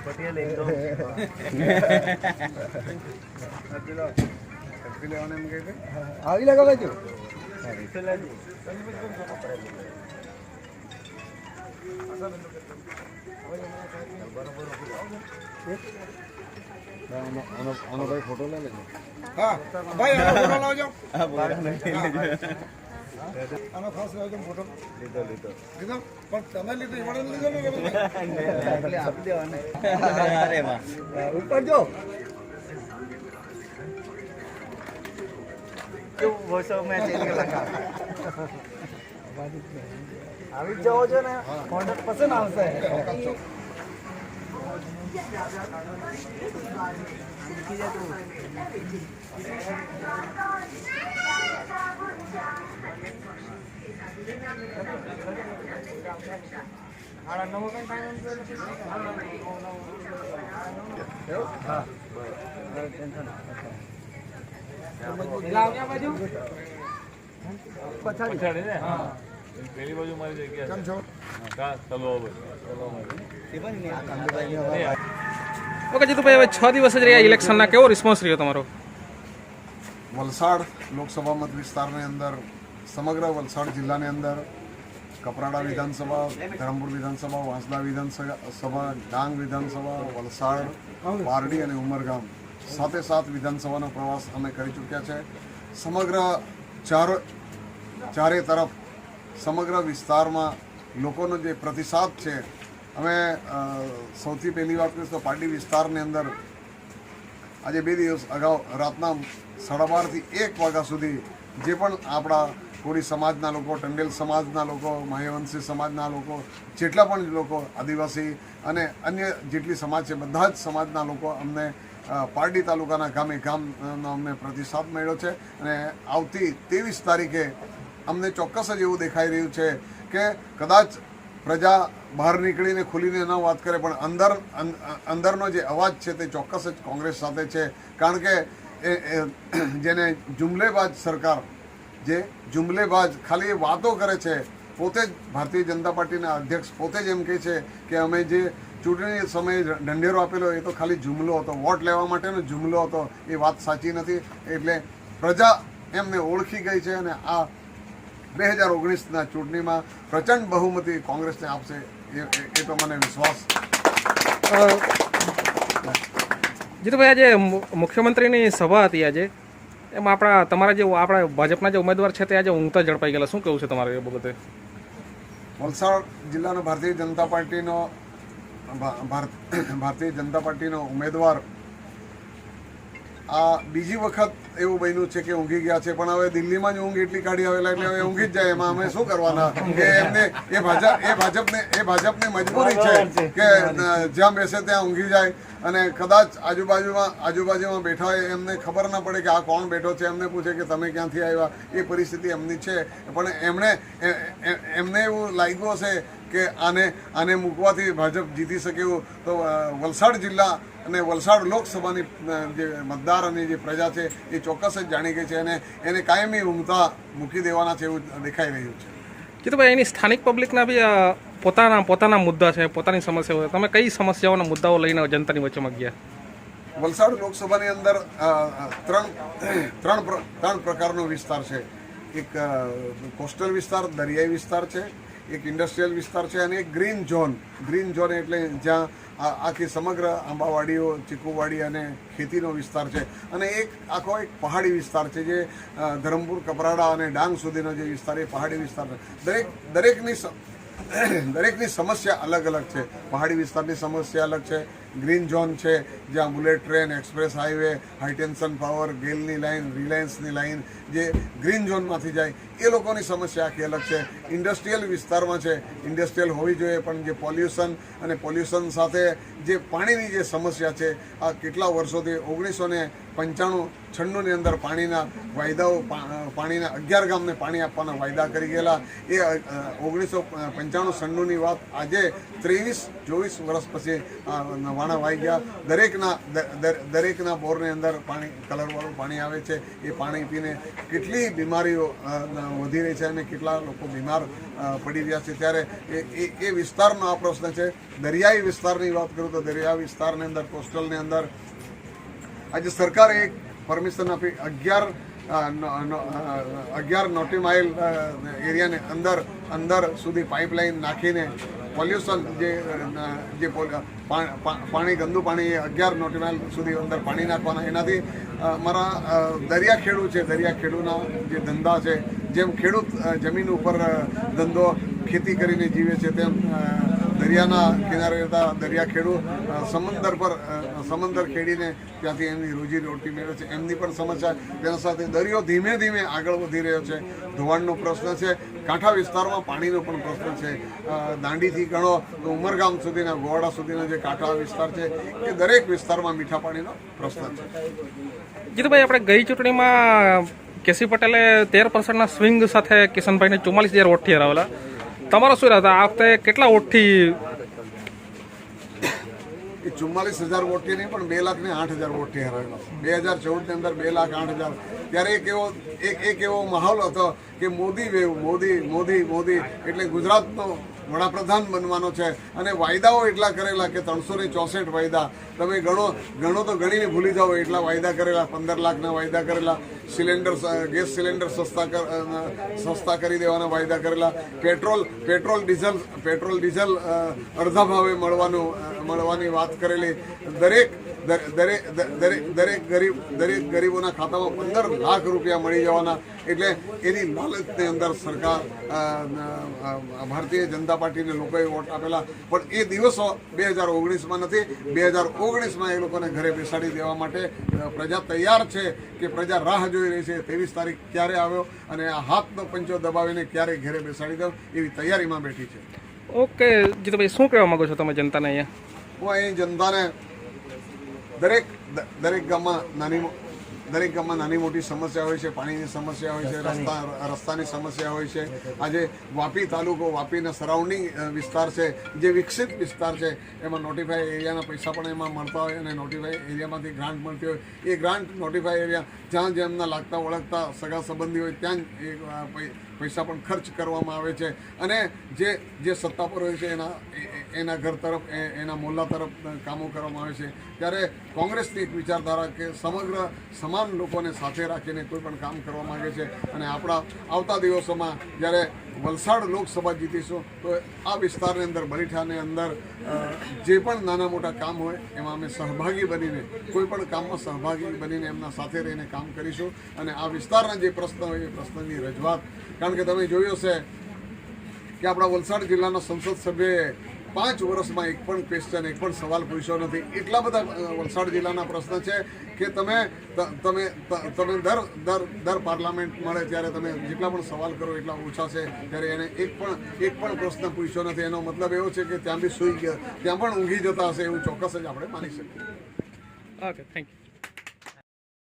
પટેલ એકદમ આવી લગા બાજુ આનો ભાઈ ફોટો લઈ લેજો. હા ભાઈ આનો ફોટો લાવજો. આનો ખાસ લાવજો ફોટો. લીધો પણ તમે લીધો એવાડે લીધો ને એટલે આપી દેવાને. અરે વાહ ઉપર જો વોઇસ ઓફ મેં ચેન્જ કરી લખા. આવી જાઓ છો ને કોન્ટેક્ટ પસંદ આવશે. પેલી બાજુ મારી જગ્યા ઓકે જીતુભાઈ, હવે 6 દિવસ જ રહ્યા ઇલેક્શનના, કેવો રિસ્પોન્સ રહ્યો તમારો? વલસાડ લોકસભા મત વિસ્તારની અંદર, સમગ્ર વલસાડ જિલ્લાની અંદર કપરાડા વિધાનસભા, ધરમપુર વિધાનસભા, વાંસદા વિધાનસભા, ડાંગ વિધાનસભા, વલસાડ, પારડી અને ઉમરગામ સાથે 7 વિધાનસભાનો પ્રવાસ અમે કરી ચૂક્યા છે. સમગ્ર ચારે તરફ સમગ્ર વિસ્તારમાં લોકોનો જે પ્રતિસાદ છે, અમે સૌથી પહેલી વાત કરીશું તો પાર્ટી વિસ્તારની અંદર આજે 2 દિવસ અગાઉ રાતના 12:30 થી 1 વાગ્યા સુધી જે પણ આપણા કોળી સમાજના લોકો, ટંડેલ સમાજના લોકો, મહાવંશી સમાજના લોકો, જેટલા પણ લોકો આદિવાસી અને અન્ય જેટલી સમાજ છે, બધા જ સમાજના લોકો અમને પારડી તાલુકાના ગામે ગામનો અમને પ્રતિસાદ મળ્યો છે. અને આવતી 23 તારીખે અમને ચોક્કસ જ એવું દેખાઈ રહ્યું છે કે કદાચ પ્રજા બહાર નીકળીને ખુલીને ન વાત કરે, પણ અંદરનો જે અવાજ છે તે ચોક્કસ જ કોંગ્રેસ સાથે છે. કારણ કે જેને જુમલેબાજ સરકાર, જે જુમલેબાજ ખાલી વાતો કરે છે, પોતે જ ભારતીય જનતા પાર્ટીના અધ્યક્ષ પોતે જ એમ કહે છે કે અમે જે ચૂંટણી સમયે ઢંઢેરો આપેલો એ તો ખાલી જુમલો હતો, વોટ લેવા માટેનો જુમલો હતો. એ વાત સાચી નથી. એટલે પ્રજા એમને ઓળખી ગઈ છે અને આ 2019ના ચૂંટણીમાં પ્રચંડ બહુમતી કોંગ્રેસને આપશે એ તો મને વિશ્વાસ. જીતુભાઈ, આજે મુખ્યમંત્રીની સભા હતી આજે, એમાં આપણા ભાજપના જે ઉમેદવાર છે તે આજે ઊંઘતા ઝડપાઈ ગયેલા, શું કહેવું છે તમારે એ બાબતે? વલસાડ જિલ્લાનો ભારતીય જનતા પાર્ટીનો ઉમેદવાર આ બીજી વખત એવું બન્યું છે કે ઊંઘી ગયા છે, પણ હવે દિલ્હીમાં જ ઊંઘ એટલી કાઢી આવેલા એટલે હવે ઊંઘી જ જાય. એમાં અમે શું કરવાના કે ભાજપની મજબૂરી છે કે જ્યાં બેસે ત્યાં ઊંઘી જાય. અને કદાચ આજુબાજુમાં બેઠા હોય એમને ખબર ના પડે કે આ કોણ બેઠો છે, એમને પૂછે કે તમે ક્યાંથી આવ્યા, એ પરિસ્થિતિ એમની છે. પણ એમને એવું લાગ્યું હશે કે આને મૂકવાથી ભાજપ જીતી શકે એવું. તો વલસાડ જિલ્લા અને વલસાડ લોકસભાની જે મતદાર અને જે પ્રજા છે એ ચોક્કસ જ જાણી ગઈ છે અને એને કાયમી ઊંઘતા મૂકી દેવાના છે એવું દેખાઈ રહ્યું છે. જીતુભાઈ, એની સ્થાનિક પબ્લિકના બી પોતાના મુદ્દા છે, પોતાની સમસ્યાઓ છે. તમે કઈ સમસ્યાઓના મુદ્દાઓ લઈને જનતાની વચ્ચેમાં ગયા? વલસાડ લોકસભાની અંદર ત્રણ પ્રકારનો વિસ્તાર છે. એક કોસ્ટલ વિસ્તાર, દરિયાઈ વિસ્તાર છે, એક ઇન્ડસ્ટ્રીયલ વિસ્તાર છે અને એક ગ્રીન ઝોન. ગ્રીન ઝોન એટલે જ્યાં આખી સમગ્ર આંબાવાડીઓ, ચીકુવાડી અને ખેતીનો વિસ્તાર છે. અને એક પહાડી વિસ્તાર છે, જે ધરમપુર, કપરાડા અને ડાંગ સુધીનો જે વિસ્તાર એ પહાડી વિસ્તાર છે. દરેકની સમસ્યા અલગ અલગ છે. પહાડી વિસ્તારની સમસ્યા અલગ છે. ગ્રીન ઝોન છે જ્યાં bullet train, express highway, high tension power, ગેલની લાઈન, રિલાયન્સની લાઈન જે ગ્રીન ઝોનમાંથી જાય એ લોકોની સમસ્યા આખી અલગ છે. ઇન્ડસ્ટ્રીયલ વિસ્તારમાં છે, ઇન્ડસ્ટ્રીયલ હોવી જોઈએ, પણ જે પોલ્યુશન અને પોલ્યુશન સાથે જે પાણીની જે સમસ્યા છે, આ કેટલા વર્ષોથી 1995-96ની અંદર પાણીના વાયદાઓ, પાણીના 11 ગામને પાણી આપવાના વાયદા કરી ગયેલા. એ 1995-96ની વાત આજે 23-24 વર્ષ પછી વાણા વાઈ ગયા. દરેકના બોરની અંદર પાણી, કલરવાળું પાણી આવે છે. એ પાણી પીને કેટલી બીમારીઓ વધી રહી છે અને કેટલા લોકો બીમાર પડી રહ્યા છે. ત્યારે એ વિસ્તારનો આ પ્રશ્ન છે. દરિયાઈ વિસ્તારની વાત કરું તો દરિયા વિસ્તારની અંદર, કોસ્ટલની અંદર આજે સરકારે એક પરમિશન આપી 11 નોટી માઇલ એરિયાને અંદર સુધી પાઇપલાઇન નાખીને પોલ્યુશન જે પાણી, ગંદુ પાણી એ 11 નોટી માઇલ સુધી અંદર પાણી નાખવાના. એનાથી મારા દરિયા ખેડૂ છે, દરિયા ખેડૂના જે ધંધા છે, જેમ ખેડૂત જમીન ઉપર ધંધો ખેતી કરીને જીવે છે, તેમ દરિયાના કિનારે રહેતા દરિયા ખેડૂત સમંદર ખેડીને ત્યાંથી એમની રોજી રોટી મેળવે છે. એમની પણ સમસ્યા. તેના સાથે દરિયો ધીમે ધીમે આગળ વધી રહ્યો છે. ધોવાણનો પ્રશ્ન છે. કાંઠા વિસ્તારમાં પાણીનો પણ પ્રશ્ન છે. દાંડીથી ગણો તો ઉમરગામ સુધીના, ગોવાડા સુધીના જે કાંઠા વિસ્તાર છે, એ દરેક વિસ્તારમાં મીઠા પાણીનો પ્રશ્ન છે. જીતુભાઈ, આપણે ગઈ ચૂંટણીમાં કેસી પટેલે 13%ના સ્વિંગ સાથે કિશનભાઈને 44,000 વોટથી હરાવેલા. તમારો શું રહેતા આ વખતે કેટલા વોટથી? એ 44,000 વોટથી નહીં, પણ 2,08,000 વોટથી હરાવેલો. 2014ની અંદર 2,08,000. ત્યારે એક એવો માહોલ હતો કે મોદી વેવ, મોદી એટલે ગુજરાતનો વડાપ્રધાન બનવાનો છે. અને વાયદાઓ એટલા કરેલા કે 364 વાયદા. તમે ગણો તો ગણીને ભૂલી જાઓ એટલા વાયદા કરેલા. 15 લાખના વાયદા કરેલા. ગેસ સિલિન્ડર સસ્તા કરી દેવાના વાયદા કરેલા. પેટ્રોલ ડીઝલ અડધા ભાવે મળવાની વાત કરેલી. દરેક ગરીબોના ખાતામાં 15 લાખ રૂપિયા મળી જવાના. એટલે એની લાલચની અંદર સરકાર, ભારતીય જનતા પાર્ટીને લોકોએ વોટ આપેલા. પણ એ દિવસો 2019માં નથી. 2019માં એ લોકોને ઘરે બેસાડી દેવા માટે પ્રજા તૈયાર છે, કે પ્રજા રાહ જોઈ રહી છે 23 તારીખ ક્યારે આવ્યો અને આ હાથનો પંચો દબાવીને ક્યારે ઘરે બેસાડી દઉં એવી તૈયારીમાં બેઠી છે. ઓકે જીતુભાઈ, શું કહેવા માંગો છો તમે જનતાને અહીંયા? હું અહીં જનતાને દરેક ગામમાં નાની મોટી સમસ્યા હોય છે. પાણીની સમસ્યા હોય છે, રસ્તાની સમસ્યા હોય છે. આજે વાપી તાલુકો, વાપીના સરાઉન્ડિંગ વિસ્તાર છે, જે વિકસિત વિસ્તાર છે, એમાં નોટિફાઈ એરિયાના પૈસા પણ એમાં મળતા હોય અને નોટિફાઈ એરિયામાંથી ગ્રાન્ટ મળતી હોય. એ ગ્રાન્ટ નોટિફાઈ એરિયા જ્યાં જેમના લાગતા ઓળખતા સગા સંબંધી હોય ત્યાં જ એ પૈસા પણ ખર્ચ કરવામાં આવે છે. અને જે સત્તા પર હોય છે એના ઘર તરફ, એના મોહલ્લા તરફ કામો કરવામાં આવે છે. ત્યારે કોંગ્રેસની એક વિચારધારા કે સમગ્ર સમાન લોકોને સાથે રાખીને કોઈ પણ કામ કરવા માંગે છે. અને આપણા આવતા દિવસોમાં જ્યારે વલસાડ લોકસભા જીતીશું તો આ વિસ્તારની અંદર, બરીઠાની અંદર જે પણ નાના મોટા કામ હોય એમાં અમે સહભાગી બનીને, કોઈ પણ કામમાં સહભાગી બનીને એમના સાથે રહીને કામ કરીશું. અને આ વિસ્તારના જે પ્રશ્ન હોય એ પ્રશ્નની રજૂઆત, કારણ કે તમે જોયું હશે કે આપણા વલસાડ જિલ્લાના સંસદ સભ્યએ 5 વર્ષમાં એક પણ ક્વેશ્ચન, એક પણ સવાલ પૂછ્યો નથી. એટલા બધા વલસાડ જિલ્લાના પ્રશ્ન છે કે તમે દર પાર્લામેન્ટ મળે ત્યારે તમે જેટલા પણ સવાલ કરો એટલા ઓછા છે. ત્યારે એને એક પણ પ્રશ્ન પૂછ્યો નથી. એનો મતલબ એવો છે કે ત્યાં બી સૂઈ ગયા, ત્યાં પણ ઊંઘી જતા હશે એવું ચોક્કસ જ આપણે માની શકીએ. Okay, thank you.